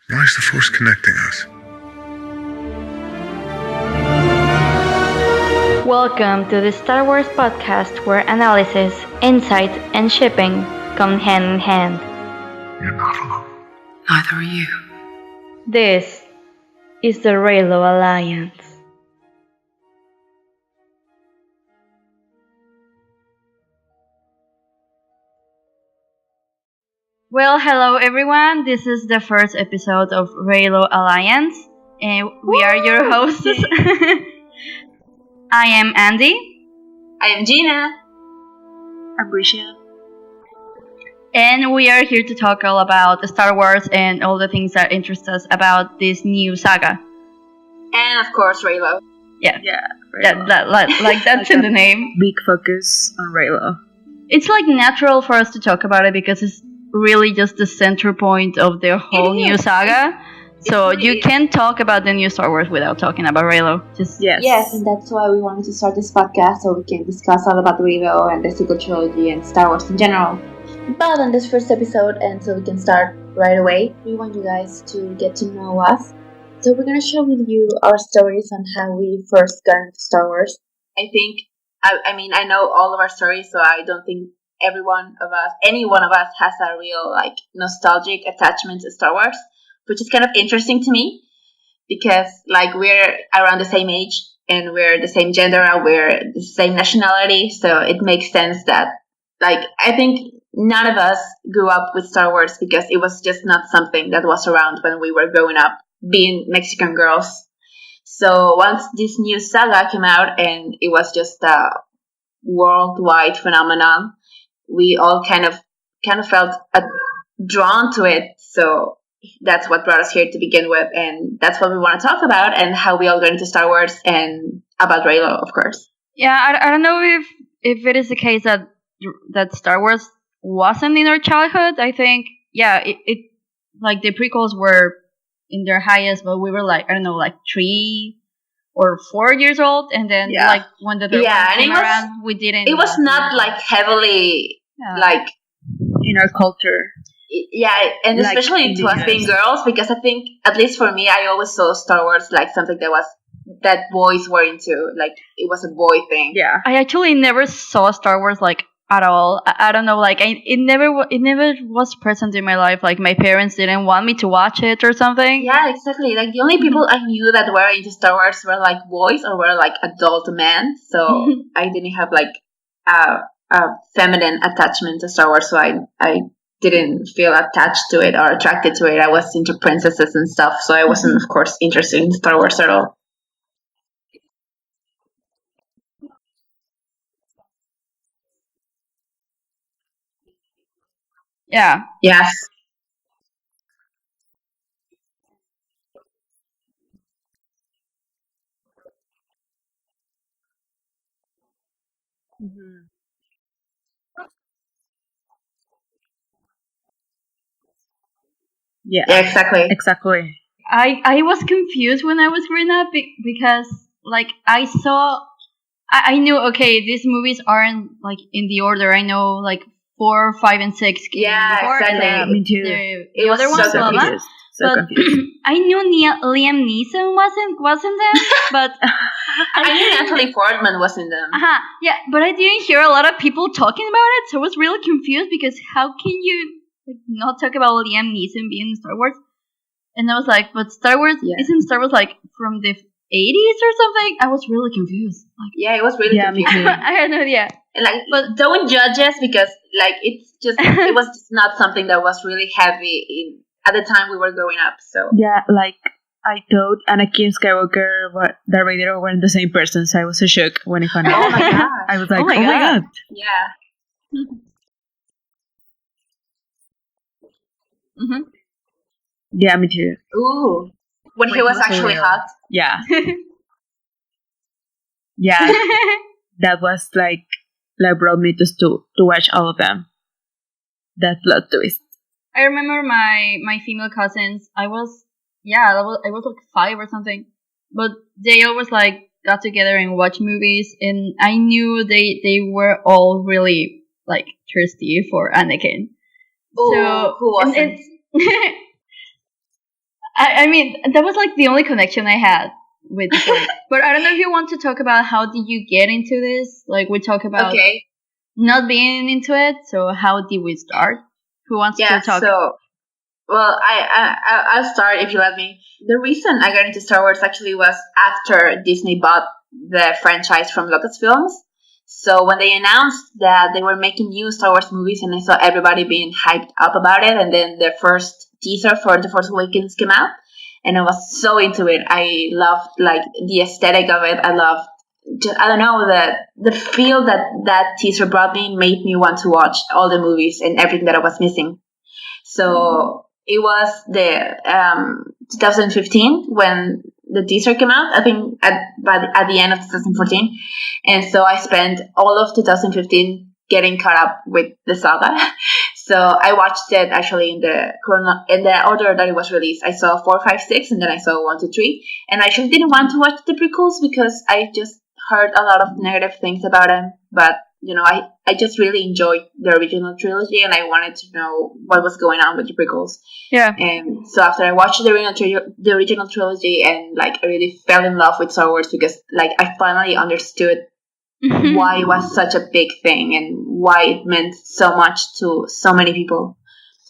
Why is the Force connecting us? Welcome to the Star Wars podcast where analysis, insight, and shipping come hand in hand. You're not alone. Neither are you. This is the Reylo Alliance. Well, hello everyone. This is the first episode of Reylo Alliance, and we are your hosts. I am Andi. I am Gina. I'm Grecia. And we are here to talk all about Star Wars and all the things that interest us about this new saga. And of course, Reylo. Yeah, Reylo. That's in the name. Big focus on Reylo. It's like natural for us to talk about it because it's really just the center point of the whole new saga. So you can't talk about the new Star Wars without talking about Reylo. Yes, and that's why we wanted to start this podcast so we can discuss all about Reylo and the sequel trilogy and Star Wars in general. But in this first episode, and so we can start right away, we want you guys to get to know us. So we're going to share with you our stories on how we first got into Star Wars. I think, I know all of our stories, so I don't think any one of us has a real, nostalgic attachment to Star Wars, which is kind of interesting to me because, we're around the same age and we're the same gender and we're the same nationality, so it makes sense that, I think none of us grew up with Star Wars because it was just not something that was around when we were growing up, being Mexican girls. So once this new saga came out and it was just a worldwide phenomenon, we all kind of felt drawn to it. So that's what brought us here to begin with, and that's what we want to talk about, and how we all got into Star Wars and about Reylo, of course. Yeah, I don't know if it is the case that Star Wars wasn't in our childhood. I think, it like the prequels were in their highest, but we were 3 or 4 years old, and then when the third one came around, we didn't. It was not heavily in our culture. Yeah, and especially to us being girls, because I think, at least for me, I always saw Star Wars like something that boys were into, it was a boy thing. Yeah, I actually never saw Star Wars at all. I don't know, it never was present in my life. My parents didn't want me to watch it or something. Yeah, exactly. The only people I knew that were into Star Wars were boys or were adult men. So I didn't have a feminine attachment to Star Wars. So I didn't feel attached to it or attracted to it. I was into princesses and stuff. So I wasn't, of course, interested in Star Wars at all. Yeah. Yes. Mm-hmm. Yeah, exactly. I was confused when I was growing up because I knew, okay, these movies aren't in the order. I know 4, 5, and 6 came before. Exactly. Yeah, me too. It was other ones, so confused. Confused. I knew Liam Neeson wasn't there, but I knew Natalie Portman was in them. Yeah, but I didn't hear a lot of people talking about it, so I was really confused because how can you not talk about Liam Neeson being in Star Wars? And I was like, but Star Wars isn't Star Wars from the 80s or something? I was really confused. Yeah, it was really confusing. I had no idea. But don't judge us because it's just it was just not something that was really heavy at the time we were growing up. So yeah, I thought Anakin Skywalker and Darth Vader weren't the same person, so I was so shocked when I found out. Oh my god! I was like, oh my god. Yeah. Mm-hmm. Yeah, me too. Ooh, when he was actually hot. Yeah. Yeah, that was brought me to watch all of them. That plot twist. I remember my female cousins. I was 5 or something, but they always got together and watched movies, and I knew they were all really thirsty for Anakin. Ooh, who wasn't? I mean, that was like the only connection I had with the story. But I don't know if you want to talk about how did you get into this? Like, we talk about not being into it. So how did we start? Who wants to talk? Well, I'll start if you let me. The reason I got into Star Wars actually was after Disney bought the franchise from Lucasfilms. So when they announced that they were making new Star Wars movies, and I saw everybody being hyped up about it, and then the first teaser for The Force Awakens came out, and I was so into it. I loved like the aesthetic of it. I loved, I don't know, the feel that teaser brought me made me want to watch all the movies and everything that I was missing. So it was the 2015 when the teaser came out, I think at the end of 2014. And so I spent all of 2015 getting caught up with the saga. So I watched it actually in the order that it was released. I saw 4, 5, 6, and then I saw 1, 2, 3. And I actually didn't want to watch the prequels because I just heard a lot of negative things about them. But, I just really enjoyed the original trilogy, and I wanted to know what was going on with the prequels. Yeah. And so after I watched the original trilogy, and like I really fell in love with Star Wars because like I finally understood why it was such a big thing and why it meant so much to so many people.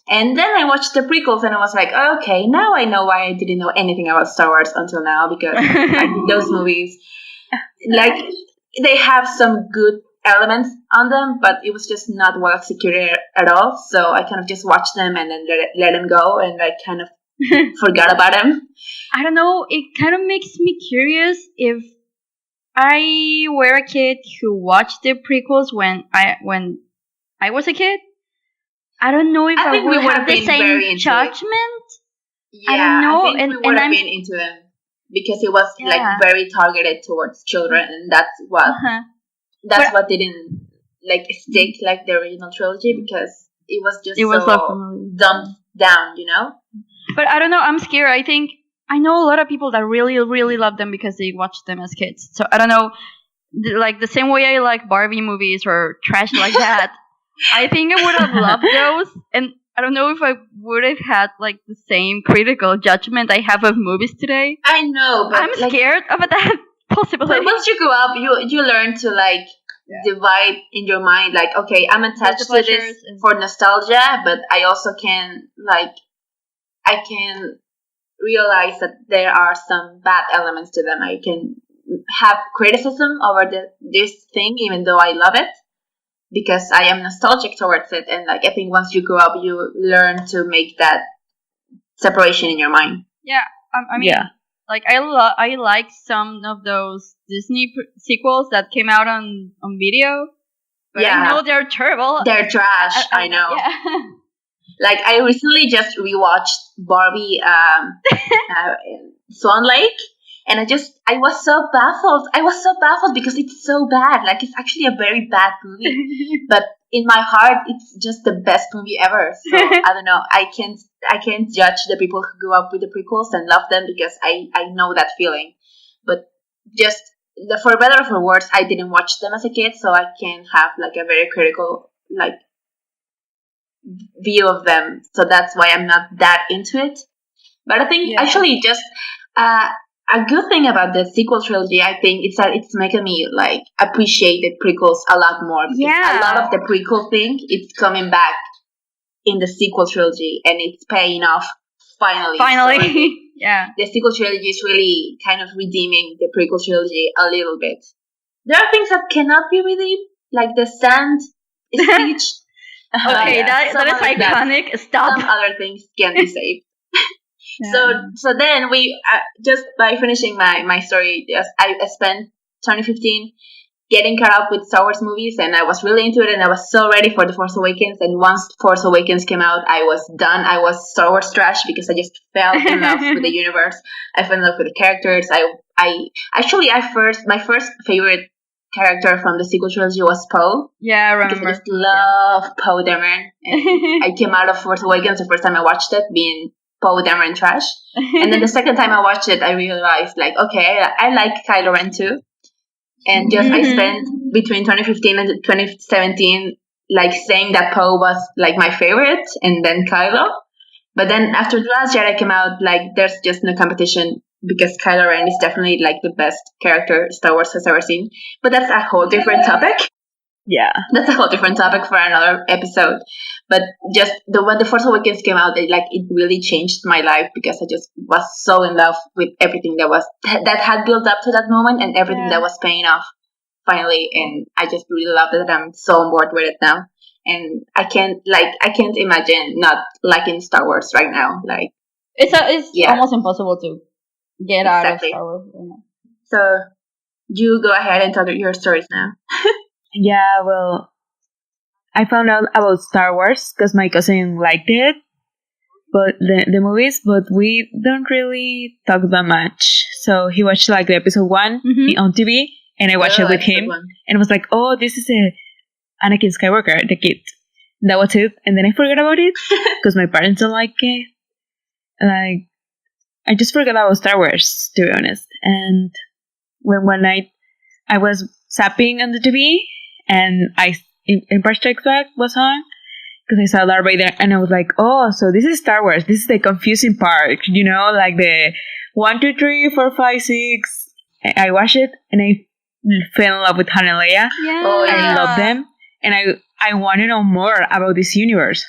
And then I watched the prequels and I was like, okay, now I know why I didn't know anything about Star Wars until now, because those movies, like, they have some good elements on them, but it was just not well executed at all. So I kind of just watched them and then let them go, and I kind of forgot about them. I don't know. It kind of makes me curious if I were a kid who watched the prequels when I was a kid. I don't know if I would have the same judgment. Yeah, I don't know. I think we would have been into them because it was like very targeted towards children, and that's what what didn't like stick like the original trilogy, because it was just so dumbed down, But I don't know. I'm scared. I know a lot of people that really, really love them because they watched them as kids. So I don't know, like the same way I like Barbie movies or trash like that. I think I would have loved those, and I don't know if I would have had like the same critical judgment I have of movies today. I know, but I'm scared of that possibility. But once you grow up, you learn to like divide in your mind, like, okay, I'm attached to this for nostalgia, but I also can I can realize that there are some bad elements to them. I can have criticism over this thing, even though I love it, because I am nostalgic towards it. And like, I think once you grow up, you learn to make that separation in your mind. Yeah, I mean, like I like some of those Disney sequels that came out on video, but I know they're terrible. They're trash. I know. Yeah. Like, I recently just rewatched Barbie Swan Lake, and I was so baffled. I was so baffled because it's so bad. Like, it's actually a very bad movie. But in my heart, it's just the best movie ever. So, I don't know. I can't judge the people who grew up with the prequels and love them, because I know that feeling. But just, for better or for worse, I didn't watch them as a kid, so I can have, like, a very critical, like, view of them. So that's why I'm not that into it. But I think actually just a good thing about the sequel trilogy, I think, is that it's making me like appreciate the prequels a lot more. A lot of the prequel thing, it's coming back in the sequel trilogy, and it's paying off finally. So the sequel trilogy is really kind of redeeming the prequel trilogy a little bit. There are things that cannot be redeemed, like the sand speech. Okay, that is iconic. That. Stop. Some other things can be saved. So then we just by finishing my story, I spent 2015 getting caught up with Star Wars movies, and I was really into it, and I was so ready for The Force Awakens. And once Force Awakens came out, I was done. I was Star Wars trash because I just fell in love with the universe. I fell in love with the characters. My first favorite character from the sequel trilogy was Poe. Yeah, I remember. Because I just love Poe Dameron. And I came out of Force Awakens the first time I watched it being Poe Dameron trash. And then the second time I watched it, I realized, like, okay, I like Kylo Ren too. And just I spent between 2015 and 2017 like saying that Poe was like my favorite, and then Kylo. But then after The Last Jedi came out, like, there's just no competition because Kylo Ren is definitely like the best character Star Wars has ever seen. But that's a whole different topic. Yeah. That's a whole different topic for another episode. But just when The Force Awakens came out, it really changed my life because I just was so in love with everything that had built up to that moment and everything that was paying off finally. And I just really love it. I'm so on board with it now. And I can't imagine not liking Star Wars right now. Like, it's almost impossible to get out of Star Wars. So you go ahead and tell your stories now. Yeah, well, I found out about Star Wars because my cousin liked it, but the movies, but we don't really talk that much. So he watched like the episode 1 on TV, and I watched it with him, and was like, "Oh, this is Anakin Skywalker, the kid." That was it, and then I forgot about it because my parents don't like it. Like, I just forgot about Star Wars, to be honest. And when one night I was zapping on the TV, and Empire Strikes Back was on because I saw Darth Vader, and I was like, "Oh, so this is Star Wars. This is the confusing part, like the 1, 2, 3, 4, 5, 6." I watched it, and I fell in love with Han and Leia. Yeah. Oh, yeah. I love them, and I want to know more about this universe.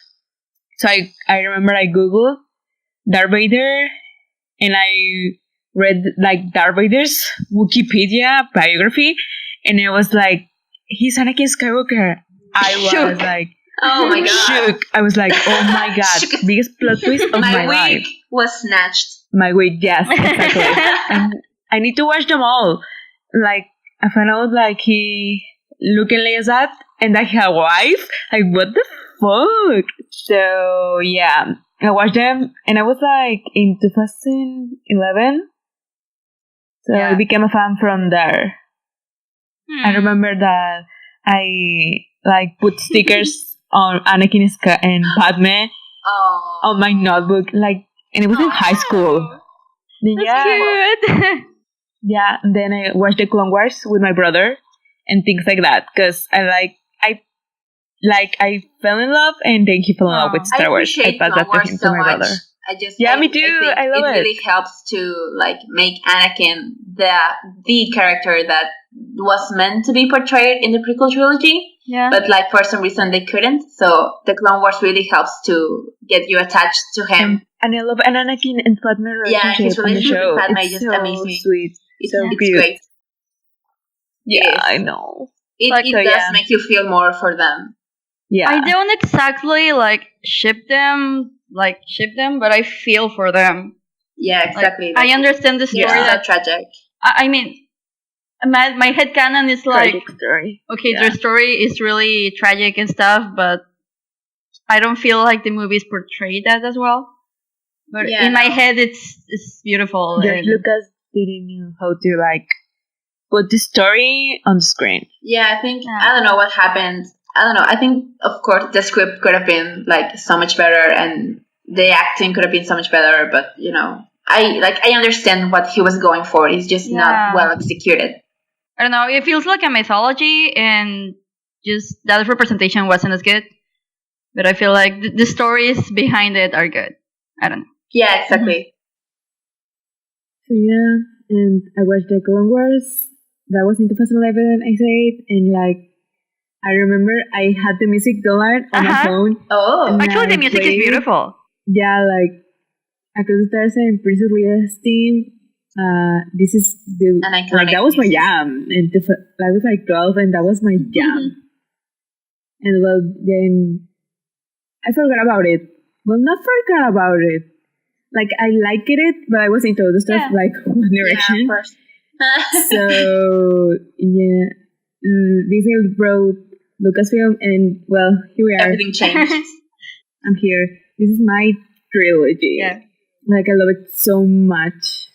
So I remember I googled Darth Vader, and I read like Darth Vader's Wikipedia biography, and it was like, he's Anakin Skywalker. I was like, oh my god, shook. I was like, oh my god, biggest plot twist of my life. My wig was snatched. My wig, yes, exactly. And I need to watch them all. Like, I found out like he Luke and Leia's dad, and that he had a wife. Like, what the fuck? So yeah, I watched them, and I was like in 2011. So I became a fan from there. I remember that I like put stickers on Anakin and Padme on my notebook, like, and it was in high school. That's cute. Yeah, and then I watched the Clone Wars with my brother and things like that because I fell in love, and then he fell in love with Star Wars. I passed that to him to my brother. Me too. I love it. It really helps to like make Anakin the character that was meant to be portrayed in the prequel trilogy. Yeah. But like for some reason they couldn't. So the Clone Wars really helps to get you attached to him. And I love an Anakin and Padme relationship his on the show. with Padme it's just so amazing. Sweet. It's cute. great. Yeah, I know. It does make you feel more for them. Yeah. I don't exactly ship them, but I feel for them. Yeah, exactly. I understand the story. That's tragic. I mean, my headcanon is like, story. Okay, their story is really tragic and stuff, but I don't feel like the movies portray that as well. But in my head, it's beautiful. George Lucas didn't know how to put the story on the screen. Yeah, I think I don't know what happened. I don't know. I think, of course, the script could have been so much better, and the acting could have been so much better. But I understand what he was going for. It's just not well executed. I don't know. It feels like a mythology, and just that representation wasn't as good. But I feel like the stories behind it are good. I don't know. Yeah, exactly. So yeah, and I watched the Clone Wars. That was in 2011, I said, and I remember I had the music downloaded on my phone. Oh, actually, the music is beautiful. Yeah, Across the Stars and Princess Leia's theme. This is the that was my jam, and I was 12, and that was my jam. And well, then I forgot about it. Well, not forgot about it. I liked it, but I was into other stuff One Direction. Yeah, of course. So yeah, Disney brought Lucasfilm, and well, here we are. Everything changed. I'm here. This is my trilogy. Yeah. I love it so much.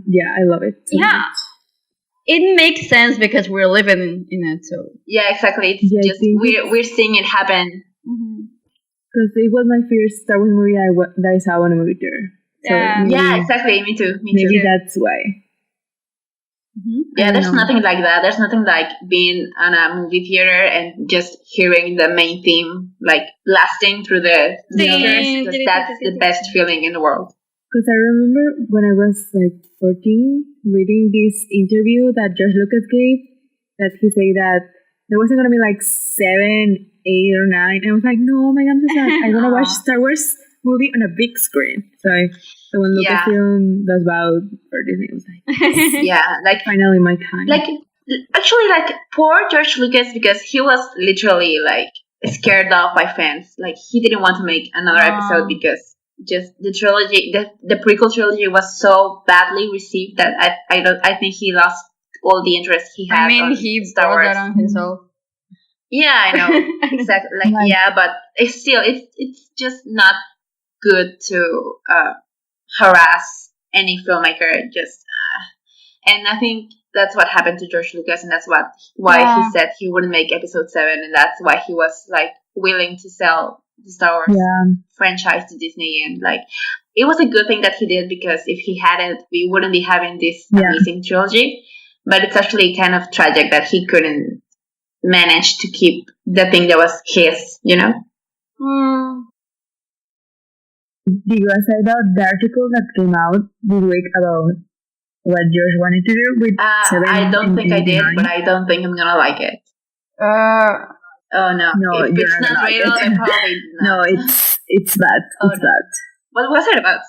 Yeah, I love it so much. It makes sense because we're living in it, so. Yeah, exactly. It's just we're seeing it happen. Because it was my first Star Wars movie that I saw on a movie theater. So Yeah. Yeah, exactly. Me too. Maybe that's why. Yeah, I don't there's know. nothing like that. There's nothing like being on a movie theater and just hearing the main theme like blasting through the speakers, because that's the best feeling in the world. Because I remember when I was like 14, reading this interview that George Lucas gave, that he said that there wasn't going to be like 7, 8, or 9. And I was like, no, my God, I'm so sad. I want to watch Star Wars movie on a big screen. So when Lucasfilm does about for Disney, I was like, yeah, like finally my time. Like, actually, like, poor George Lucas, because he was literally like scared off by fans. Like, he didn't want to make another episode because just the trilogy, the prequel trilogy was so badly received that I think he lost all the interest he had. I mean, on he Star brought Wars. that on himself. Yeah, I know. Exactly. Like, yeah, but it's still, it's just not good to harass any filmmaker. Just, and I think that's what happened to George Lucas, and that's why he said he wouldn't make episode 7, and that's why he was like willing to sell the Star Wars franchise to Disney. And like, it was a good thing that he did, because if he hadn't, we wouldn't be having this amazing trilogy. But it's actually kind of tragic that he couldn't manage to keep the thing that was his, you know? Did you guys say the article that came out this week about what George wanted to do with 7 I don't think I did, 9? but I don't think I'm gonna like it. Oh no! No, if it's not like Reylo, then probably not. No, it's bad. It's bad. What was it about?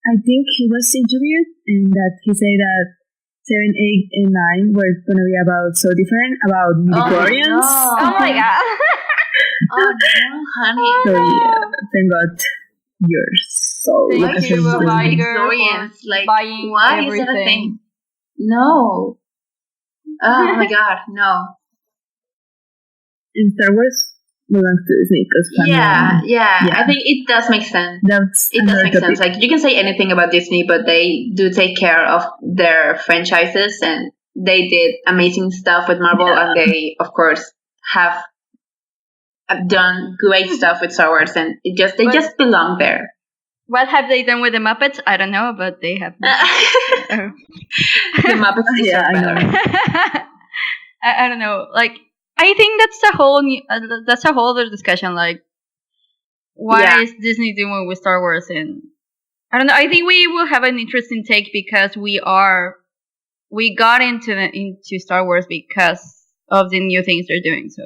I think he was interviewed, and that he said that 7, 8, and 9 were gonna be about so different, about midichlorians. Oh my God! Oh no, honey! So yeah, thank God you're so Thank you, midichlorians. Like, buying why everything. is that a thing? No. Oh my God, no. In Star Wars belongs to Disney because yeah. I think it does make sense. It does make sense. Like, you can say anything about Disney, but they do take care of their franchises, and they did amazing stuff with Marvel, and they, of course, have done great stuff with Star Wars, and they just belong there. What have they done with the Muppets? I don't know, but they have. The Muppets deserve better. I don't know. Like, I think that's a whole other discussion. Like, what is Disney doing with Star Wars? And I don't know. I think we will have an interesting take, because we got into Star Wars because of the new things they're doing. So.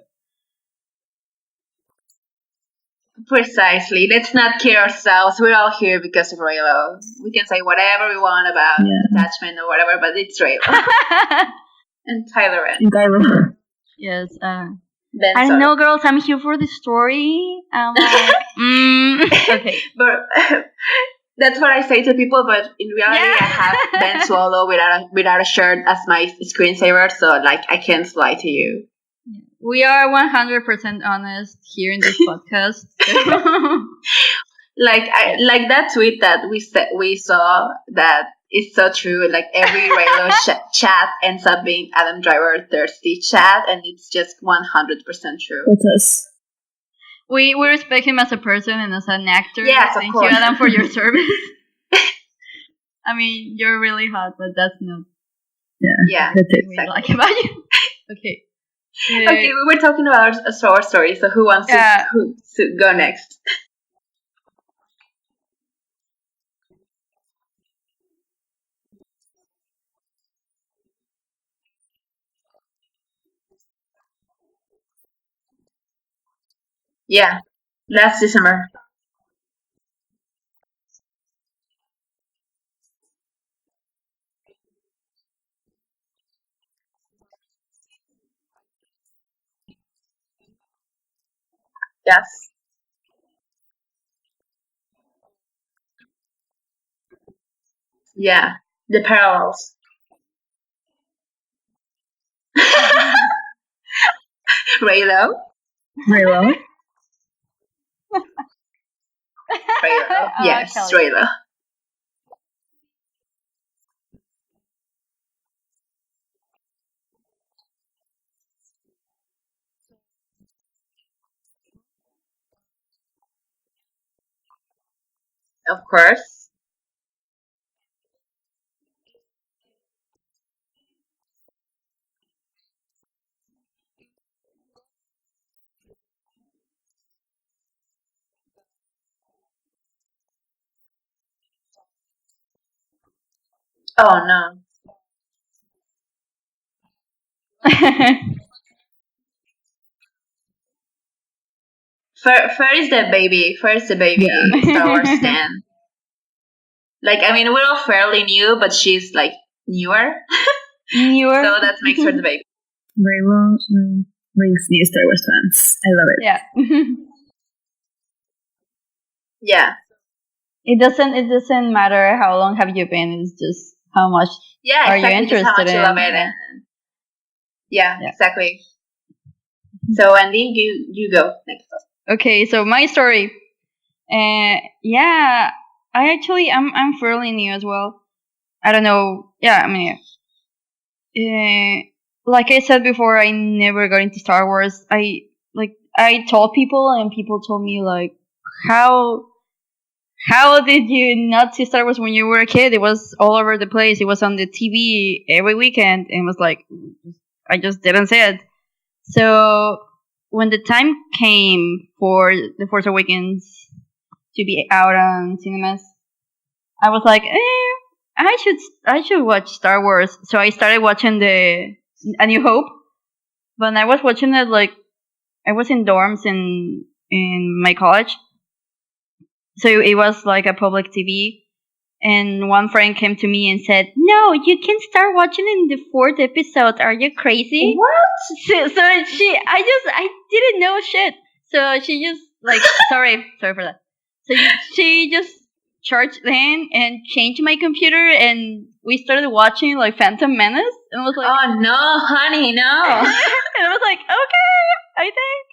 Precisely. Let's not kid ourselves. We're all here because of Reylo. We can say whatever we want about attachment or whatever, but it's Reylo. And Tyler Ren. Yes. I don't know, girls. I'm here for the story. I'm like, okay. But that's what I say to people, but in reality, I have Ben Solo without a shirt as my screensaver, so like, I can't lie to you. We are 100% honest here in this podcast. like that tweet that we saw, that is so true. Like, every Reylo chat ends up being Adam Driver thirsty chat, and it's just 100% true. It's us. We respect him as a person and as an actor. Yes, Thank of course. you, Adam, for your service. I mean, you're really hot, but that's not. Yeah, that's it. Exactly. Like about you. Okay. Okay, we were talking about a Star Wars story, so who wants to go next? Yeah, last December. Yes. Yeah, the parallels. Reylo. Reylo. Yes, Reylo. Of course. Oh no. Fer is the baby. Fer is the baby Star Wars stan. Like, I mean, we're all fairly new, but she's like newer. Newer. So that makes her the baby. Reylo brings new Star Wars fans. I love it. Yeah. Yeah. It doesn't matter how long have you been. It's just how much Yeah, are exactly. you interested just how much in. you love it. Yeah, exactly. So Andi, you go next. Okay, so my story. Yeah, I'm fairly new as well. I don't know. Yeah, I mean, like I said before, I never got into Star Wars. I told people, and people told me like, how did you not see Star Wars when you were a kid? It was all over the place. It was on the TV every weekend, and it was like, I just didn't see it. So when the time came for The Force Awakens to be out on cinemas, I was like, I should watch Star Wars. So I started watching A New Hope. But I was watching it like I was in dorms in my college. So it was like a public TV. And one friend came to me and said, "No, you can start watching in the 4th episode. Are you crazy?" What? So I didn't know shit. So she just like sorry for that. So she just charged in and changed my computer, and we started watching like Phantom Menace, and I was like, "Oh no, honey, no!" And I was like, "Okay, I think."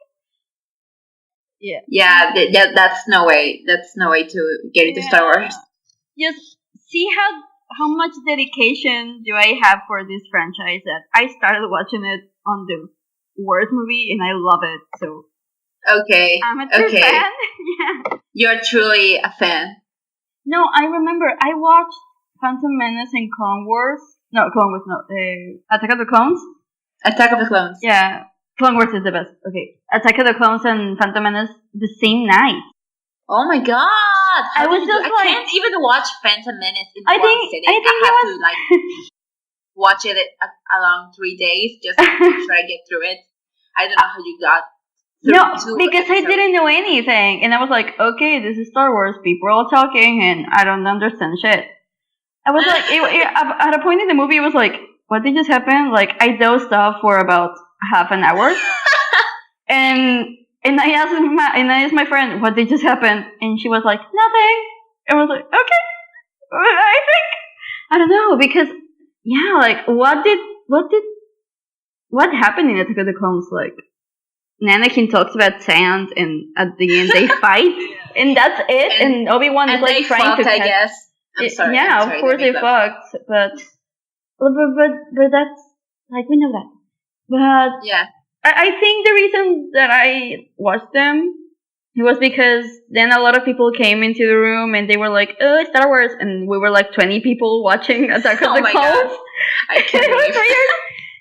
Yeah. That's no way. That's no way to get into Star Wars. Just see how much dedication do I have for this franchise that I started watching it on the worst movie, and I love it. So okay, I'm a true fan. Yeah. You're truly a fan. No, I remember I watched Phantom Menace and Clone Wars. No, Clone Wars, no. Attack of the Clones. Attack of the Clones. Yeah, Clone Wars is the best. Okay, Attack of the Clones and Phantom Menace the same night. Oh my god! I was just I can't even watch Phantom Menace in one sitting. I think I have to like watch it along 3 days just to make sure I get through it. I don't know how you got. No, because I didn't know anything, and I was like, okay, this is Star Wars. People are all talking, and I don't understand shit. I was like, at a point in the movie, it was like, what did just happen? Like, I dozed off for about half an hour, and I asked my friend, what did just happen? And she was like, nothing. I was like, okay, I don't know, because yeah, like what happened in Attack of the Clones? Like, Anakin talks about sand, and at the end they fight, and that's it. And Obi-Wan is like trying to. I guess. I'm sorry. Yeah, of course they fucked, but that's like we know that. But yeah, I think the reason that I watched them was because then a lot of people came into the room and they were like, "Oh, it's Star Wars," and we were like 20 people watching Attack of the Clones. I can't believe it.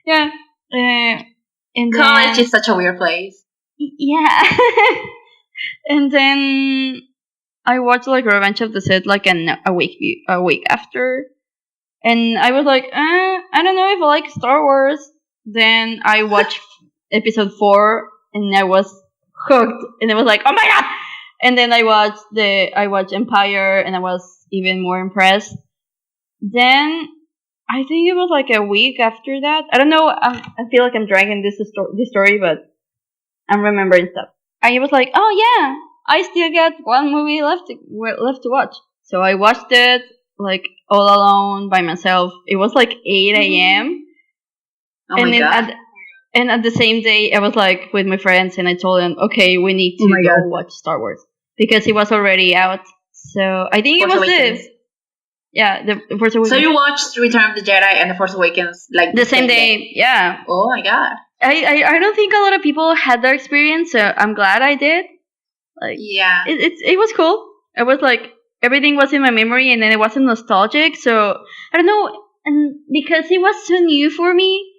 Yeah. And college then, is such a weird place. Yeah. And then I watched like Revenge of the Sith like a week after, and I was like, I don't know if I like Star Wars. Then I watched episode 4, and I was hooked, and it was like, oh my god! And then I watched Empire, and I was even more impressed. Then I think it was like a week after that. I don't know. I feel like I'm dragging this story, but I'm remembering stuff. I was like, oh yeah, I still got one movie left to watch. So I watched it like all alone by myself. It was like 8 a.m. Oh my god. And at the same day, I was like with my friends, and I told them, okay, we need to go watch Star Wars because it was already out. So I think Force it was Awakens. The Force Awakens. So you watched Return of the Jedi and The Force Awakens like the same day? Yeah. Oh my god. I don't think a lot of people had that experience, so I'm glad I did. Like, yeah, it was cool. It was like everything was in my memory, and then it wasn't nostalgic. So I don't know, and because it was so new for me,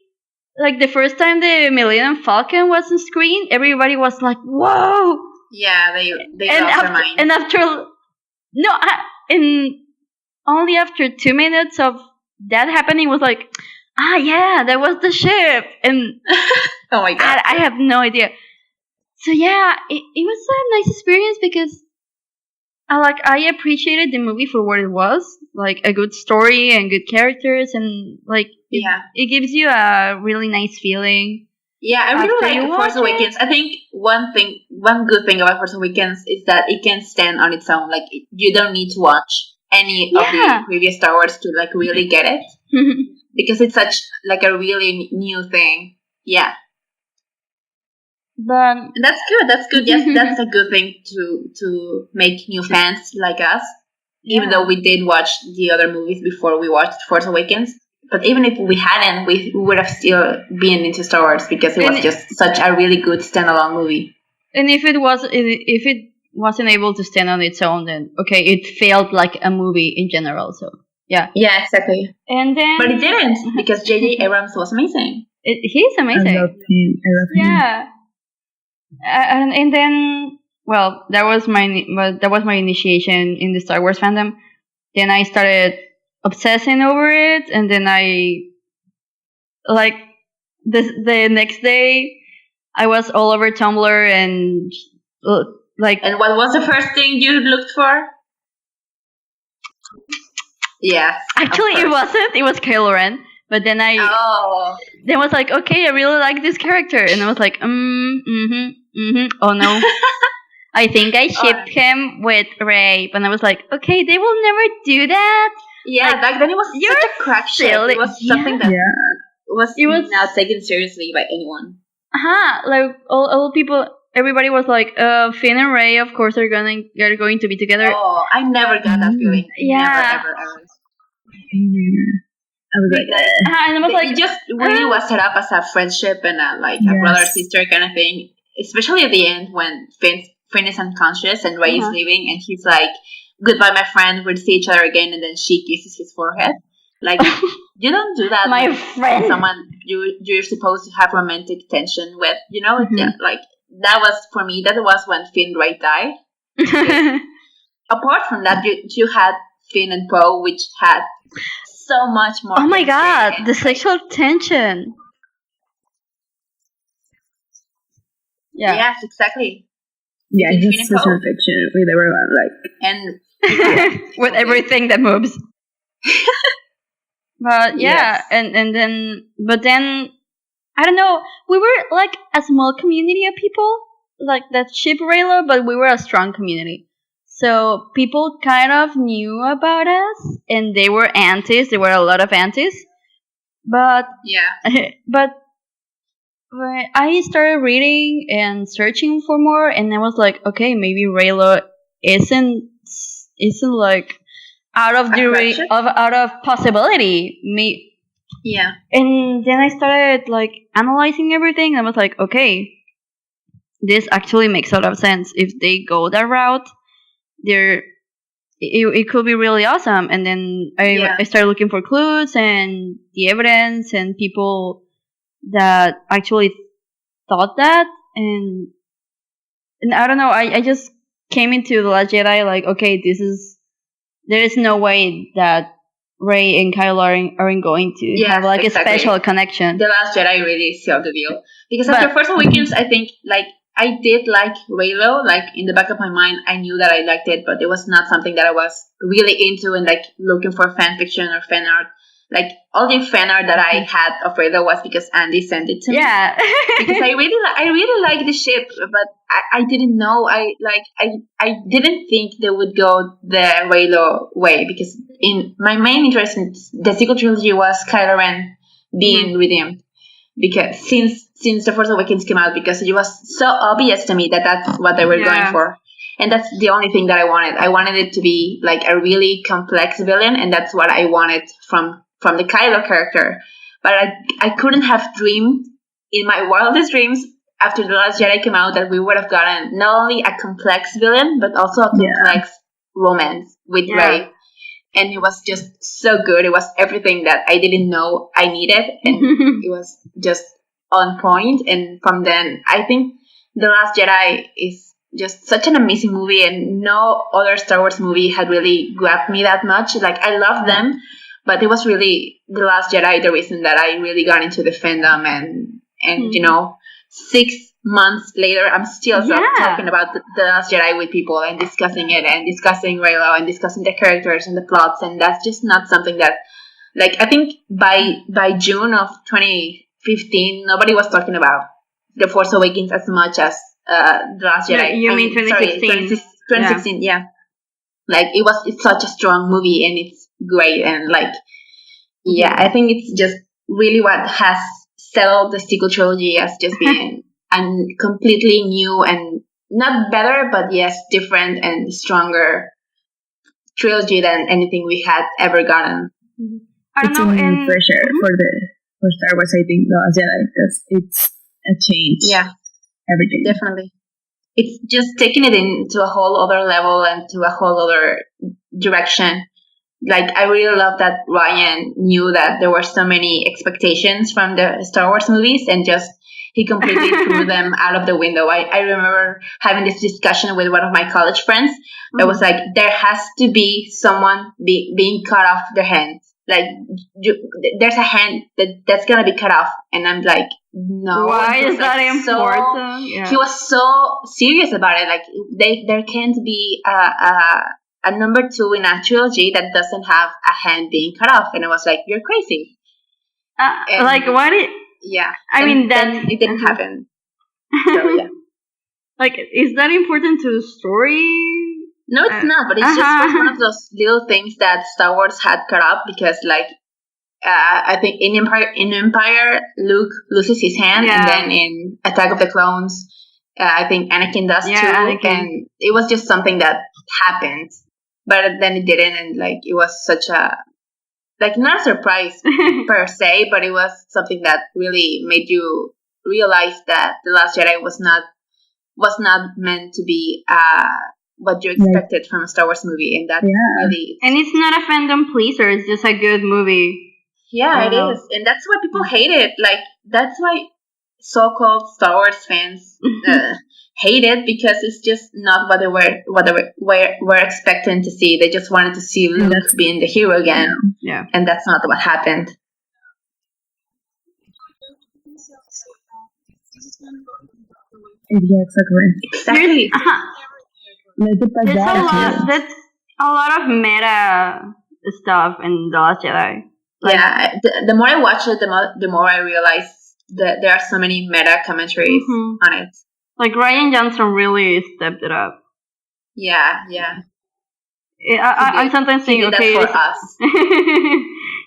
like the first time the Millennium Falcon was on screen, everybody was like, "Whoa!" Yeah, they lost their mind. And after only after 2 minutes of that happening was like, yeah, that was the ship, and Oh my god. I have no idea. So yeah, it was a nice experience because I appreciated the movie for what it was, like a good story and good characters, and like it gives you a really nice feeling. Yeah, I After really you like watch Force Awakens. I think one good thing about Force Awakens is that it can stand on its own. Like you don't need to watch any of the previous Star Wars to like really get it, because it's such like a really new thing. Yeah. But And that's good. That's good. Yes, that's a good thing to make new fans like us. Even though we did watch the other movies before we watched Force Awakens. But even if we hadn't, we would have still been into Star Wars because it was just such a really good standalone movie. And if it wasn't able to stand on its own, then okay, it felt like a movie in general. So yeah. Yeah, exactly. And then, but it didn't because J.J. Abrams was amazing. He's amazing. I love him. Yeah. And then, well, that was my initiation in the Star Wars fandom. Then I started obsessing over it, and then I the next day I was all over Tumblr and And what was the first thing you looked for? Yeah. Actually, it wasn't. It was Kylo Ren. But then then I was like, okay, I really like this character, and I was like, oh no. I think I shipped him with Rey, but I was like, okay, they will never do that. Yeah, back then it was such a crack ship. It was something that was not taken seriously by anyone. Like all people, everybody was like, Finn and Rey, of course, are going to be together. Oh, I never got that feeling. Yeah. Never, ever. I was like, and I was like, it just really was set up as a friendship and a brother sister kind of thing. Especially at the end when Finn is unconscious and Rey is leaving, and he's like, "Goodbye, my friend. We'll see each other again." And then she kisses his forehead. Like you don't do that, my friend. Someone you're supposed to have romantic tension with. You know, like that was for me. That was when Finn Rey died. Apart from that, you had Finn and Poe, which had so much more. Oh my god, the sexual tension. Yeah. Yes, exactly. Yeah, just sexual tension with everyone, and with everything that moves. But and then I don't know. We were like a small community of people like that ship Reylo, but we were a strong community. So people kind of knew about us, and they were antis. There were a lot of antis, but but when I started reading and searching for more, and I was like, okay, maybe Reylo isn't like out of out of possibility. And then I started like analyzing everything, and I was like, okay, this actually makes a lot of sense. If they go that route, it could be really awesome. And then I started looking for clues and the evidence and people that actually thought that, and I don't know, I just came into The Last Jedi like, okay, there is no way that Rey and Kylo aren't going to have like a special connection. The Last Jedi really sealed the deal, because after Force Awakens, I think like I did like Reylo, like in the back of my mind I knew that I liked it, but it was not something that I was really into and like looking for fan fiction or fan art. Like all the fan art that I had of Reylo was because Andi sent it to me. Yeah. Because I really like the ship, but I didn't know. I didn't think they would go the Reylo way, because in my main interest in the sequel trilogy was Kylo Ren being redeemed. Because since The Force Awakens came out, because it was so obvious to me that that's what they were going for. And that's the only thing that I wanted. I wanted it to be like a really complex villain, and that's what I wanted from the Kylo character. But I couldn't have dreamed in my wildest dreams after The Last Jedi came out that we would have gotten not only a complex villain, but also a complex romance with Rey. And it was just so good. It was everything that I didn't know I needed, and it was just on point. And from then, I think The Last Jedi is just such an amazing movie, and no other Star Wars movie had really grabbed me that much. Like, I love them, But it was really The Last Jedi the reason that I really got into the fandom, and you know, 6 months later, I'm still talking about the Last Jedi with people and discussing it and discussing Reylo and discussing the characters and the plots, and that's just not something that, like, I think by June of 2015, nobody was talking about The Force Awakens as much as The Last Jedi. You mean 2016? 2016, yeah. Like, it's such a strong movie, and it's great, and like, yeah, I think it's just really what has settled the sequel trilogy as just being a completely new and not better, but yes, different and stronger trilogy than anything we had ever gotten. I don't it's know, a new pressure for Star Wars, I think, though, as Jedi, because it's a change. Yeah, everything. Definitely. It's just taking it into a whole other level and to a whole other direction. Like, I really love that Ryan knew that there were so many expectations from the Star Wars movies, and just he completely threw them out of the window. I remember having this discussion with one of my college friends that was like, there has to be someone being cut off their hands. Like, there's a hand that's gonna be cut off, and I'm like, no. Why is that important? He was so serious about it. Like, there can't be a number 2 in a trilogy that doesn't have a hand being cut off, and I was like, you're crazy. Like, what? Yeah, I mean, then it didn't happen. So yeah. Like, is that important to the story? No, it's not, but it's just was one of those little things that Star Wars had cut up, because, like, I think in Empire, Luke loses his hand, and then in Attack of the Clones, I think Anakin does too, and it was just something that happened, but then it didn't, and like, it was such a, like, not a surprise per se, but it was something that really made you realize that The Last Jedi was not meant to be what you expected from a Star Wars movie, and that really... And it's not a fandom pleaser, it's just a good movie. Yeah, it is, and that's why people hate it. Like, that's why so-called Star Wars fans hate it, because it's just not what they were expecting to see. They just wanted to see Luke being the hero again, and that's not what happened. Yeah, exactly. That's a lot of meta stuff in The Last Jedi. Like, the more I watch it, the more I realize that there are so many meta commentaries on it. Like, Rian Johnson really stepped it up. Yeah. I'm sometimes saying, okay, that for us.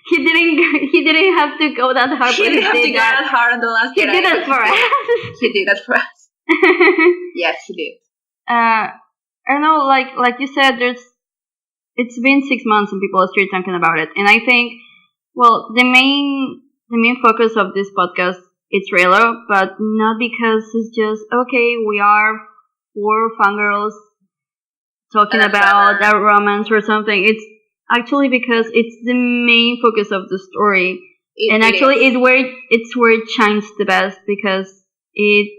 he didn't have to go that hard. He didn't have to go that hard on The Last Jedi. He did it for us. He did that for us. Yes, he did. I don't know, like you said, it's been 6 months and people are still talking about it, and I think, well, the main focus of this podcast is Reylo, but not because it's just, okay, we are 4 fangirls talking about that romance or something. It's actually because it's the main focus of the story, it's where it shines the best, because it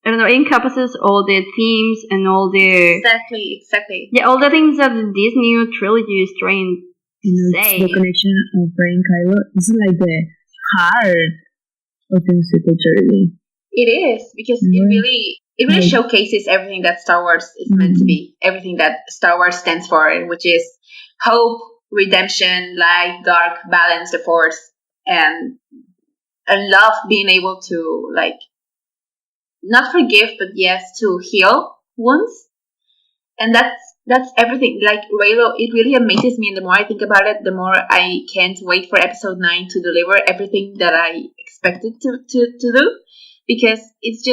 encompasses all the themes and all the... Exactly. Yeah, all the things that this new trilogy is trying to say. The connection of Rey and Kylo is like the heart of the sequel trilogy. It is, because it really showcases everything that Star Wars is meant to be. Everything that Star Wars stands for, which is hope, redemption, light, dark, balance, the Force, and love, being able to, like, not forgive, but yes, to heal wounds. And that's everything. Like, Reylo, it really amazes me, and the more I think about it, the more I can't wait for episode 9 to deliver everything that I expected to do, because it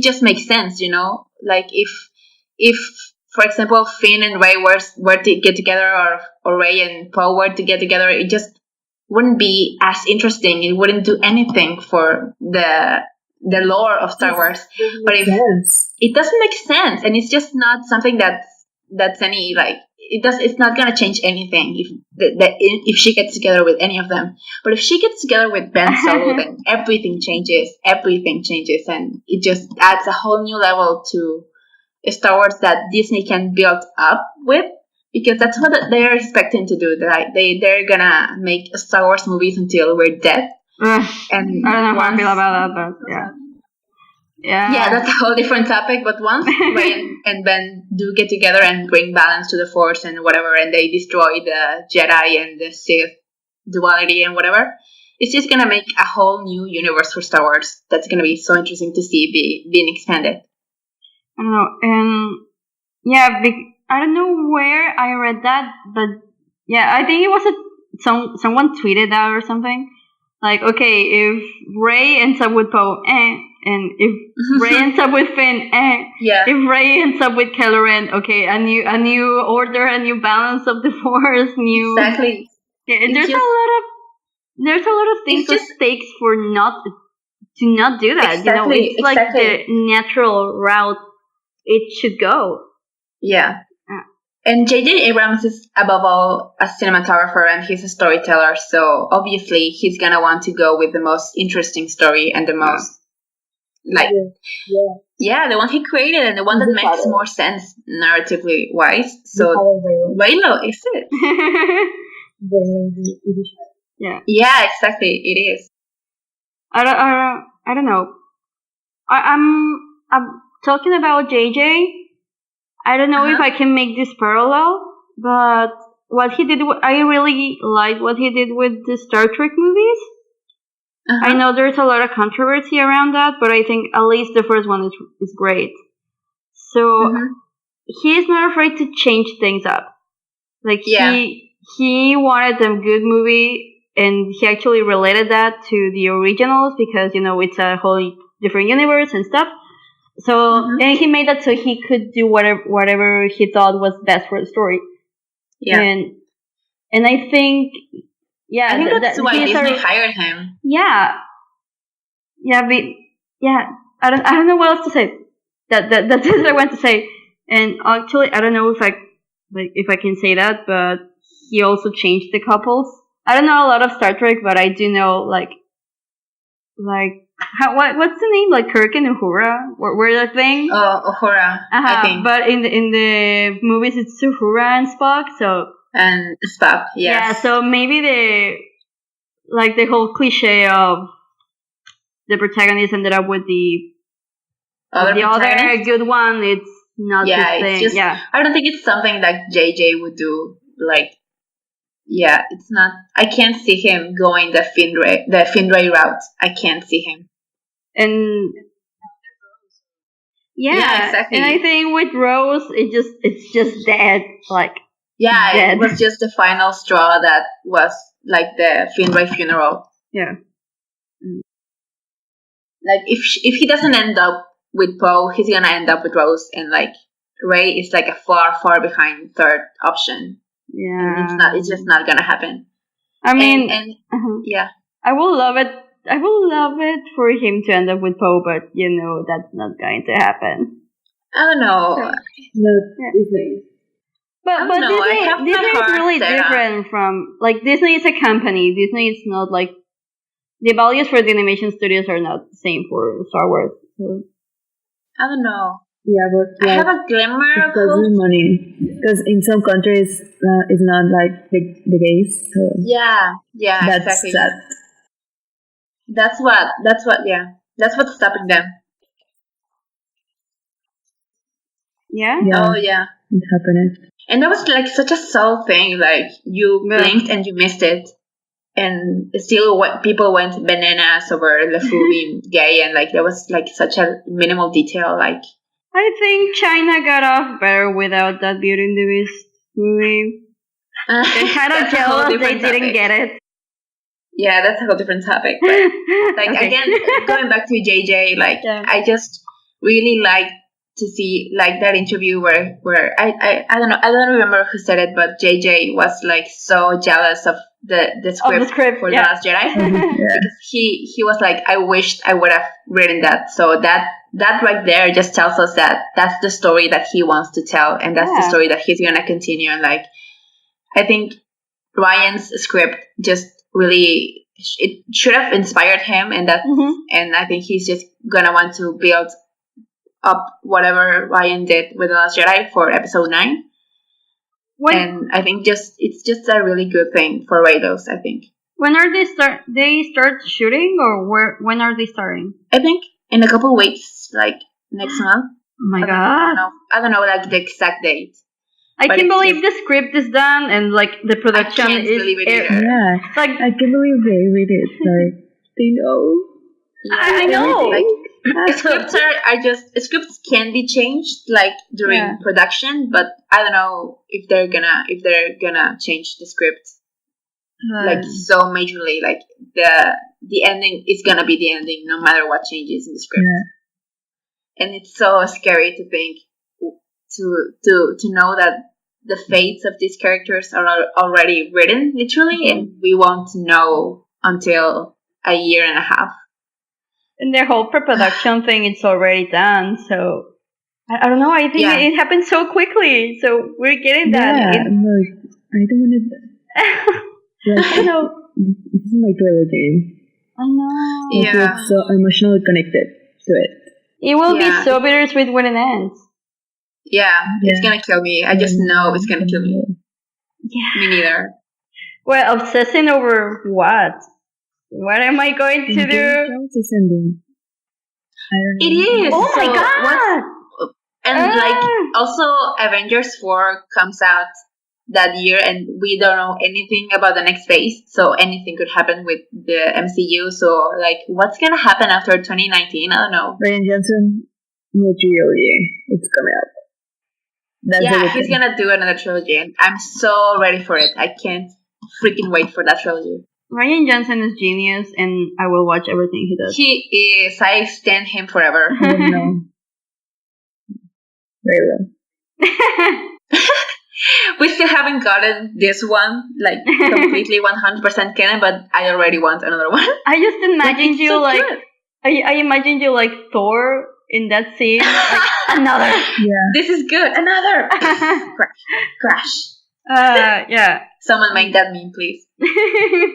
just makes sense, you know? Like, if for example, Finn and Rey were to get together, or Rey and Poe were to get together, it just wouldn't be as interesting. It wouldn't do anything for the lore of Star Wars. But it doesn't make sense, and it's just not something that's any, like, it's not gonna change anything if she gets together with any of them. But if she gets together with Ben Solo, then everything changes, and it just adds a whole new level to Star Wars that Disney can build up with. because that's what they're expecting to do. Like they're gonna make Star Wars movies until we're dead. And I don't know how I feel about that, but yeah. Yeah, that's a whole different topic. But once Rey and Ben do get together and bring balance to the Force and whatever, and they destroy the Jedi and the Sith duality and whatever, it's just gonna make a whole new universe for Star Wars. That's gonna be so interesting to see being expanded. I don't know, and yeah, I don't know where I read that, but yeah, I think it was someone tweeted that or something. Like, okay, if Rey ends up with Poe, and if Rey ends up with Finn, Yeah. if Rey ends up with Kylo Ren, okay, a new order, a new balance of the Force, new. Exactly. Yeah, there's a lot of things at stakes for not do that. Exactly, It's like the natural route it should go. Yeah. And J.J. Abrams is above all a cinematographer and he's a storyteller, so obviously he's gonna want to go with the most interesting story and the most the one he created and the one that makes more sense narratively wise. So Reylo is it? Yeah, exactly. It is. I don't know. I'm talking about JJ. I don't know if I can make this parallel, but what he did, I really liked what he did with the Star Trek movies. I know there's a lot of controversy around that, but I think at least the first one is great. So he is not afraid to change things up. Like he wanted a good movie, and he actually related that to the originals because it's a whole different universe and stuff. So and he made that so he could do whatever he thought was best for the story. Yeah, and I think I think that's why Disney hired him. Yeah, I don't know what else to say. That's what I want to say. And actually, I don't know if I can say that, but he also changed the couples. I don't know a lot of Star Trek, but I do know like what's the name? Like Kirk and Uhura were the thing. Oh, Uhura, I think. But in the movies, it's Uhura and Spock. So and Spock, yes. Yeah. So maybe the whole cliche of the protagonist ended up with the other good one. It's not the thing. It's just, I don't think it's something that JJ would do. Like, yeah, it's not. I can't see him going the Finray route. I can't see him. And exactly. And I think with Rose, it's just dead. Like dead. It was just the final straw that was like the Finray funeral. Yeah. Like if he doesn't end up with Poe, he's gonna end up with Rose, and like Rey is like a far behind third option. Yeah, and it's just not gonna happen. I mean, I will love it. I will love it for him to end up with Poe, but that's not going to happen. I don't know. But Disney is really different from Disney is a company. Disney is not like the values for the animation studios are not the same for Star Wars. So. I don't know. Yeah, but I have a glimmer of hope. Money, because in some countries it's not like the case. So that's exactly. Sad. That's what's stopping them. Yeah. Oh yeah. It happened. And that was like such a subtle thing. Like you blinked and you missed it, and still people went bananas over LeFou being gay, and like there was like such a minimal detail. Like I think China got off better without that Beauty and the Beast movie. They're kind of jealous they didn't get it. Yeah, that's a whole different topic. But again, going back to JJ, I just really like to see that interview where I don't know, I don't remember who said it, but JJ was like so jealous of the script for The Last Jedi because he was like, I wished I would have written that. So that right there just tells us that that's the story that he wants to tell, and that's the story that he's gonna continue. And I think Ryan's script just really it should have inspired him, and and I think he's just gonna want to build up whatever Ryan did with The Last Jedi for episode 9. And I think it's just a really good thing for Reylos, I think. When are they start? They start shooting, or when are they starting? I think in a couple of weeks, like next month. Oh my god! I don't know like the exact date. I can't believe the script is done and like the production I can't is. believe it either. Yeah, Like I can't believe they read it. Like they know. I know. Like scripts can be changed like during production, but I don't know if they're gonna change the script like so majorly. Like the ending is gonna be the ending no matter what changes in the script. And it's so scary to think to know that the fates of these characters are already written literally, and we won't know until a year and a half. And their whole pre-production thing is already done, so I don't know. I think it happened so quickly, so we're getting that. Yeah, look, I don't want to. I know. This is my trailer game. I know. I feel so emotionally connected to it. It will be so bittersweet when it ends. Yeah, it's gonna kill me. I just know it's gonna kill me. Yeah. Me neither. Well, obsessing over what? What am I going to do? It is. Oh my god! And like also Avengers 4 comes out that year, and we don't know anything about the next phase, so anything could happen with the MCU. So like, what's gonna happen after 2019? I don't know. Ryan Johnson, new trilogy. It's coming up. He's gonna do another trilogy, and I'm so ready for it. I can't freaking wait for that trilogy. Ryan Johnson is genius, and I will watch everything he does. He is. I stand him forever. No. Reylo. We still haven't gotten this one, like, completely 100% canon, but I already want another one. I just imagined you, so like, good. I imagined you, like, Thor in that scene. Like, another. Yeah. This is good. Another. Crash. Yeah. Someone make that meme, please.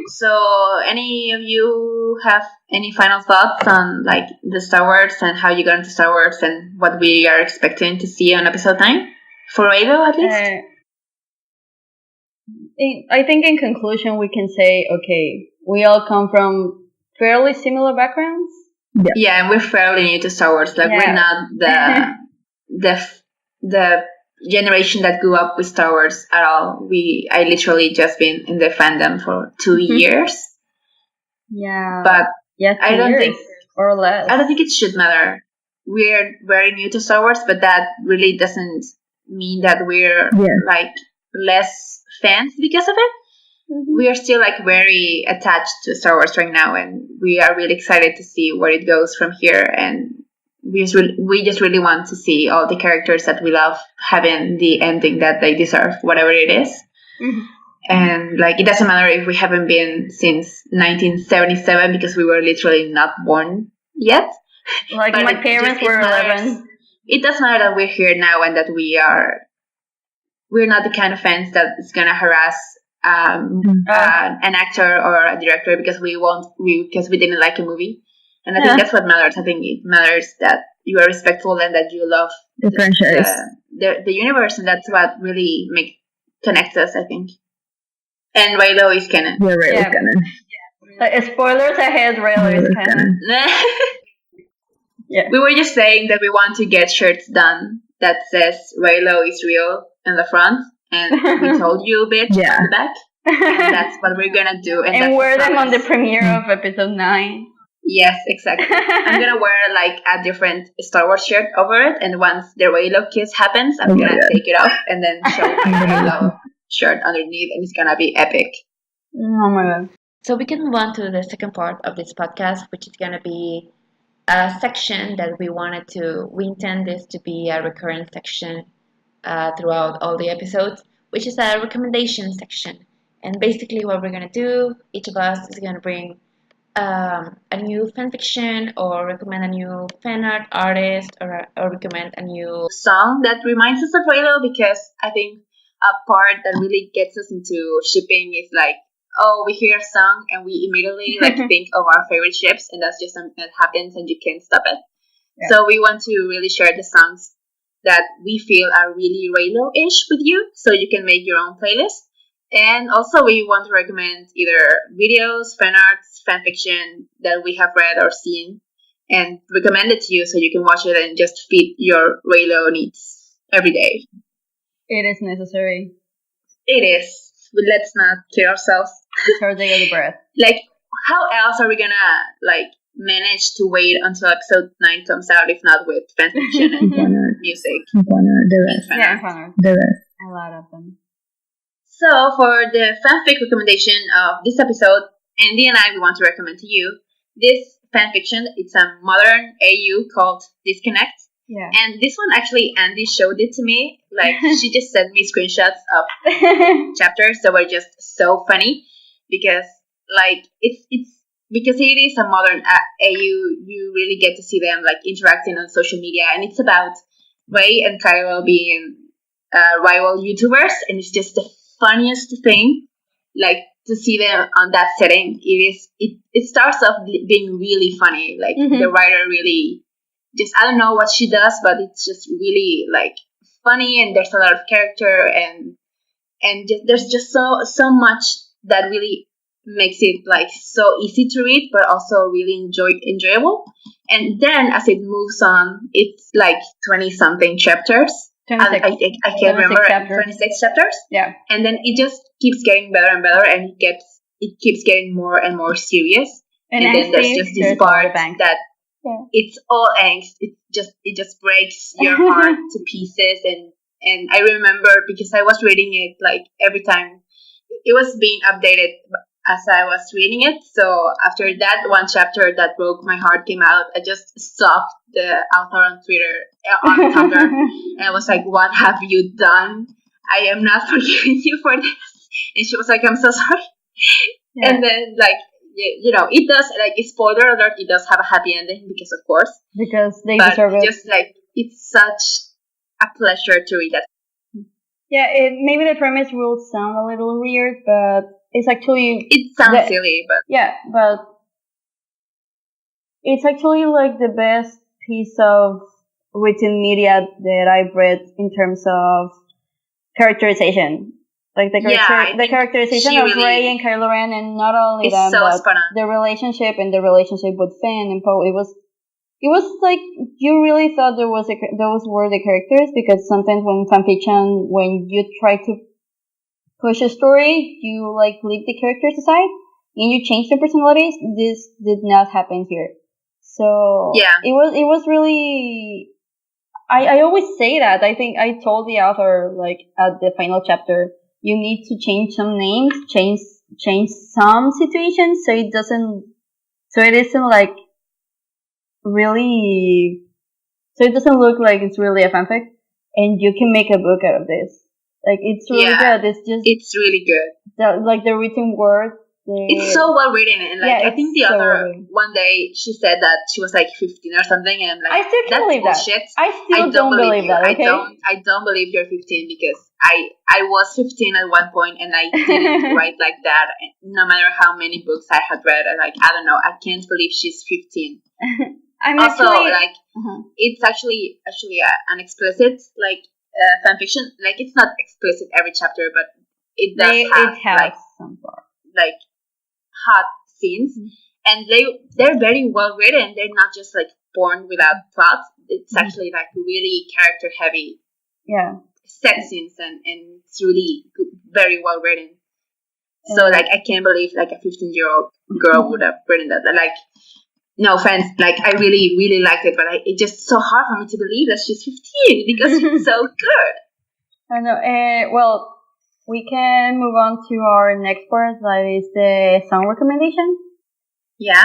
So, any of you have any final thoughts on, like, the Star Wars and how you got into Star Wars and what we are expecting to see on episode 9? For Reylo, at least? I think in conclusion we can say, okay, we all come from fairly similar backgrounds. Yeah, and we're fairly new to Star Wars. Like, we're not the generation that grew up with Star Wars at all. I literally just been in the fandom for 2 years. Yeah. But I don't think, or less. I don't think it should matter. We're very new to Star Wars, but that really doesn't mean that we're like less fans because of it. We are still like very attached to Star Wars right now, and we are really excited to see where it goes from here. And we just really want to see all the characters that we love having the ending that they deserve, whatever it is. And like, it doesn't matter if we haven't been since 1977 because we were literally not born yet. Like, my parents were 11. It doesn't matter that we're here now and that we're not the kind of fans that is gonna harass an actor or a director because we didn't like a movie. And I think that's what matters. I think it matters that you are respectful and that you love the franchise, the universe, and that's what really connects us, I think. And Reylo is canon. Yeah, Reylo is canon. Spoilers ahead, Reylo is canon. We were just saying that we want to get shirts done that says Reylo is real in the front, and we told you, bitch, on the back. And that's what we're gonna do. And wear them on the premiere of episode 9. Yes, exactly. I'm gonna wear like a different Star Wars shirt over it, and once the Reylo kiss happens, I'm gonna take it off and then show my Reylo shirt underneath, and it's gonna be epic. Oh my god. So we can move on to the second part of this podcast, which is gonna be a section that we intend this to be a recurrent section throughout all the episodes, which is a recommendation section. And basically what we're going to do, each of us is going to bring a new fanfiction, or recommend a new fan art artist, or recommend a new song that reminds us of Reylo, because I think a part that really gets us into shipping is like, oh, we hear a song and we immediately like think of our favorite ships, and that's just something that happens and you can't stop it. Yeah. So we want to really share the songs that we feel are really Reylo-ish with you, so you can make your own playlist. And also, we want to recommend either videos, fan arts, fan fiction that we have read or seen, and recommend it to you so you can watch it and just feed your Reylo needs every day. It is necessary. It is, but let's not kill ourselves. It's our daily breath. Like, how else are we gonna manage to wait until episode 9 comes out if not with fanfiction and music? The rest. A lot of them. So, for the fanfic recommendation of this episode, Andi and I we want to recommend to you this fanfiction. It's a modern AU called Disconnect. Yeah. And this one actually, Andi showed it to me. Like, she just sent me screenshots of chapters that were just so funny because, like, it's because it is a modern AU. You really get to see them like interacting on social media, and it's about Ray and Kylo being rival YouTubers, and it's just the funniest thing. Like, to see them on that setting, it starts off being really funny. Like, the writer really just, I don't know what she does, but it's just really like funny, and there's a lot of character, and there's just so much that really makes it like so easy to read, but also really enjoyable. And then as it moves on, it's like 20 something chapters. 26. I can't remember. Chapters. 26 chapters. Yeah. And then it just keeps getting better and better, and it keeps getting more and more serious. And then there's just this part that it's all angst. It just breaks your heart to pieces. And I remember because I was reading it like every time it was being updated as I was reading it. So after that one chapter that broke my heart came out, I just stalked the author on Twitter, on Tumblr, and I was like, "What have you done? I am not forgiving you for this." And she was like, "I'm so sorry." Yeah. And then it does, like, spoiler alert, it does have a happy ending because of course. Because they deserve it. Just like, it's such a pleasure to read that. Yeah, maybe the premise will sound a little weird, but it's actually... It sounds silly, but... Yeah, but it's actually like the best piece of written media that I've read in terms of characterization. Like the characterization of really, Rey and Kylo Ren, and not only them, so but the relationship with Finn and Poe. It was like you really thought those were the characters, because sometimes when fanfiction, when you try to push a story, you like leave the characters aside and you change their personalities. This did not happen here. So yeah, it was really. I always say that. I think I told the author, like, at the final chapter, you need to change some names, change some situations, so it isn't like really, so it doesn't look like it's really a fanfic, and you can make a book out of this. Like, it's really good. It's really good. The written word. It's so well written, and like, I think the author one day she said that she was like 15 or something, and I'm like, I still can't believe bullshit. That. I still don't believe that. Okay? I don't believe you're 15, because I was 15 at one point, and I didn't write like that. No matter how many books I had read, I don't know. I can't believe she's 15. I'm also actually, like it's actually an explicit fanfiction. Like, it's not explicit every chapter, but it does have like some part, like hot scenes, and they're very well written. They're not just like born without plot. It's actually like really character heavy. Yeah. Sex scenes, and it's really very well written. So like, I can't believe like a 15-year-old girl would have written that. Like, no offense, like, I really, really liked it, but it's just so hard for me to believe that she's 15 because she's so good. I know. Well, we can move on to our next part, that is the song recommendation. Yeah.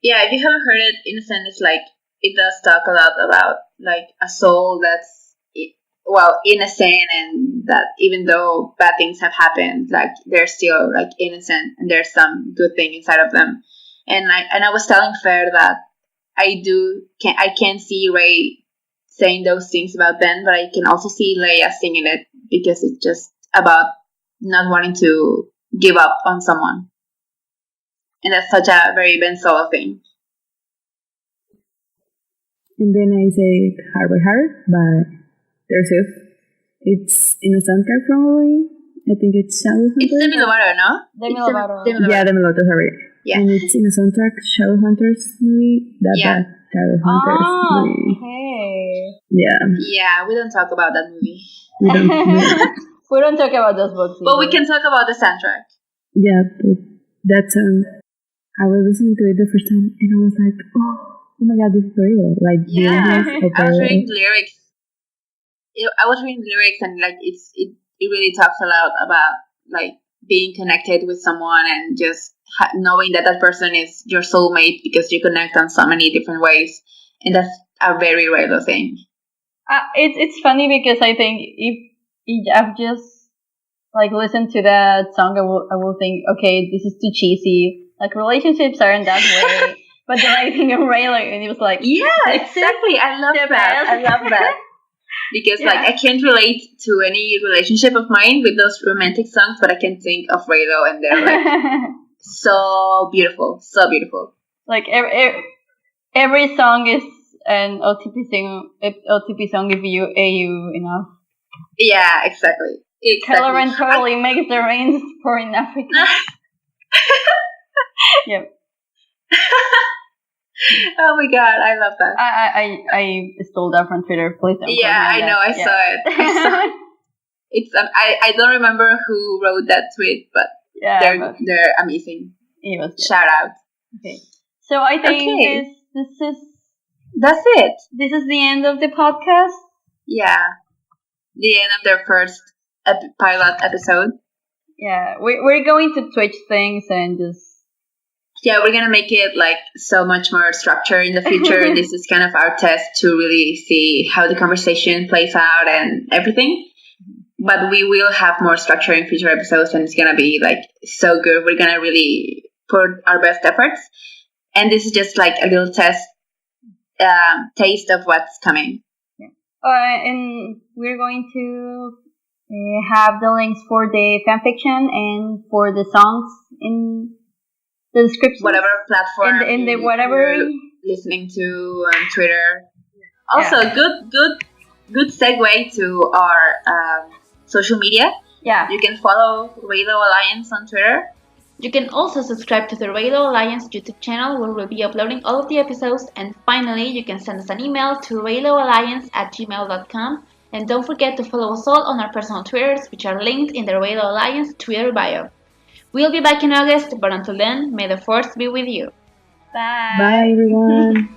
Yeah, if you haven't heard it, Innocent is like, it does talk a lot about like a soul that's innocent, and that even though bad things have happened, like they're still like innocent and there's some good thing inside of them. And I was telling Fer that I can see Ray saying those things about Ben, but I can also see Leia singing it because it's just about not wanting to give up on someone. And that's such a very Ben Solo thing. And then I say Heart by Heart by Taylor Swift. It's in a soundtrack probably. I think it's Shadowhunters. It's Demi Lovato, no? Demi Lovato. Yeah, Demi Lovato, sorry. Yeah. And it's in a soundtrack Shadowhunters movie. Shadowhunters movie. Okay. Yeah. Yeah, we don't talk about that movie. We don't. We don't talk about those books. But we can talk about the soundtrack. Yeah, but that song, I was listening to it the first time and I was like, oh my god, this is real. Like, I was reading the lyrics. I was reading the lyrics and like it really talks a lot about like being connected with someone and just knowing that that person is your soulmate because you connect on so many different ways, and that's a very Reylo thing. It's funny because I think if I've just like listened to that song, I will think, okay, this is too cheesy. Like relationships aren't that way. But then I think of Reylo, and it was like, yeah, exactly. I love that. I love that. Because like I can't relate to any relationship of mine with those romantic songs, but I can think of Reylo and they're like so beautiful, so beautiful. Like every song is an OTP song if you AU enough. Yeah, exactly. Color totally makes the rains pour in Africa. Yep. Oh my god, I love that. I stole that from Twitter. Please don't. Yeah, I know. I saw it. It's I don't remember who wrote that tweet, but they're amazing. Shout out. Okay, so I think that's it. This is the end of the podcast. Yeah, the end of their first pilot episode. Yeah, we're going to Twitch things and just. Yeah, we're gonna make it like so much more structured in the future. This is kind of our test to really see how the conversation plays out and everything. But we will have more structure in future episodes, and it's gonna be like so good. We're gonna really put our best efforts, and this is just like a little taste of what's coming. Yeah. And we're going to have the links for the fanfiction and for the songs in the description, whatever platform in the whatever you're listening to on Twitter. Also, good segue to our social media. Yeah, you can follow Reylo Alliance on Twitter. You can also subscribe to the Reylo Alliance YouTube channel where we'll be uploading all of the episodes. And finally, you can send us an email to reyloalliance@gmail.com. And don't forget to follow us all on our personal Twitters, which are linked in the Reylo Alliance Twitter bio. We'll be back in August, but until then, may the force be with you. Bye. Bye, everyone.